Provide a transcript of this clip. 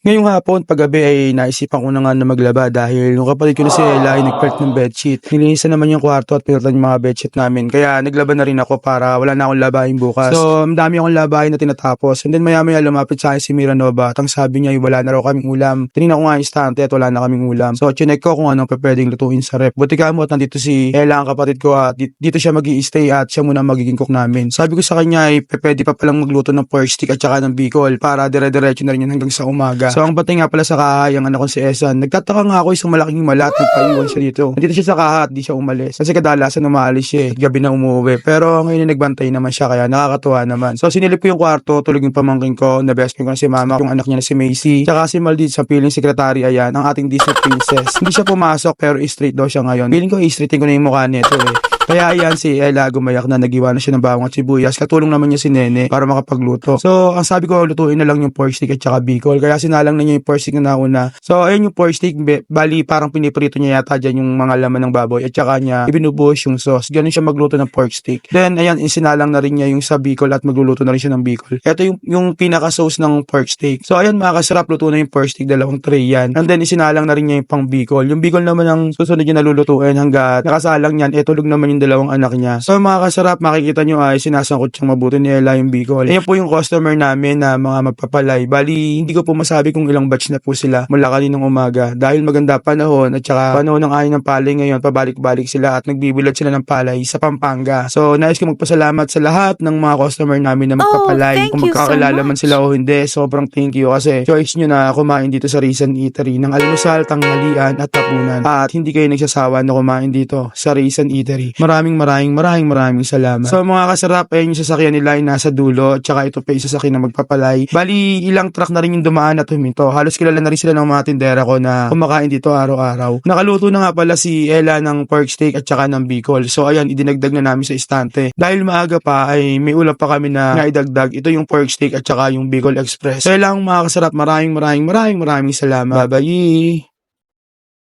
Ngayong hapon, paggabi ay naisipan ko na nga na maglaba dahil yung kapatid ko na si Ella ay nagpalit ng bedsheet. Nilinisan naman yung kwarto at pinalitan yung mga bedsheet namin. Kaya naglaba na rin ako para wala na akong labahin bukas. So, ang dami akong labahin na tinatapos. And then maya-maya lumapit sa akin si Miranova at ang sabi niya ay wala na raw kaming ulam. Tinignan ko nga yung stante at wala na kaming ulam. So, chinek ko kung anong pwedeng lutuin sa rep. Buti ka mo at nandito si Ella, ang kapatid ko, at dito siya mag-i-stay at siya muna magiging cook namin. Sabi ko sa kanya ay pwede pa palang magluto ng pork stick at saka ng bicol para dire-diretso na rin yan hanggang sa umaga. So, ang batay nga pala sa kaha, yung anak ko si Esan. Nagtataka nga ako isang malaking himala at nagpaiwan siya dito. Nandito siya sa kaha at di siya umalis. Kasi kadalasan umaalis siya gabi na umuwi. Pero ngayon nagbantay naman siya kaya nakakatuwa naman. So, sinilip ko yung kwarto, tulog yung pamangkin ko, na-best friend ko na si mama, yung anak niya na si Macy. Tsaka si Maldid sa piling sekretary, ayan, ang ating Disney princess. Hindi siya pumasok pero straight daw siya ngayon. Feeling ko i-straightin ko na yung mukha nito Kaya ayan si Ella gumayak na nagiwan na siya ng bawang at sibuyas. Katulong naman niya si Nene para makapagluto. So ang sabi ko lutuin na lang yung pork stick at saka bicol. Kaya sinalang na niya yung pork stick na nauna. So ayun yung pork stick. Bali parang piniprito niya yata dyan yung mga laman ng baboy. At saka niya ibinubuhos yung sauce. Ganun siya magluto ng pork stick. Then ayan sinalang na rin niya yung sa bicol at magluluto na rin siya ng bicol. Ito yung pinaka sauce ng pork steak. So ayan mga kasarap, luto na yung pork stick. Dalawang tray yan. And then isinalang na rin niya yung pang bicol. Yung bicol naman ang susunod niya nalulutuin hanggat nakasalang yan. Tulog naman yung dalawang anak niya. So mga kasarap, makikita nyo ay sinasangkot siyang mabuti ni Ella yung bicol. Ayan po yung customer namin na mga magpapalay. Bali, hindi ko po masabi kung ilang batch na po sila mula kaninang umaga. Dahil maganda panahon at saka panahon ng ayaw ng palay ngayon, pabalik-balik sila at nagbibilad sila ng palay sa Pampanga. So nais ko magpasalamat sa lahat ng mga customer namin na magpapalay. Kung magkakilala man sila o hindi, sobrang thank you kasi choice nyo na kumain dito sa Raisin Eatery ng almusal, tanghalian at tapunan. At hindi kayo nagsasawa na kumain dito sa Raisin Eatery. Maraming salamat. So mga kasarap, ayun yung sasakyan nila ay nasa dulo, tsaka ito pa yung sasakyan na magpapalay. Bali, ilang truck na rin yung dumaan at huminto. Halos kilala na rin sila ng mga tindera ko na kumakain dito araw-araw. Nakaluto na nga pala si Ella ng pork steak at tsaka ng bicol. So ayan, idinagdag na namin sa istante. Dahil maaga pa ay may ulam pa kami na idagdag. Ito yung pork steak at tsaka yung bicol express. So lang mga kasarap, maraming salamat. Bye-bye!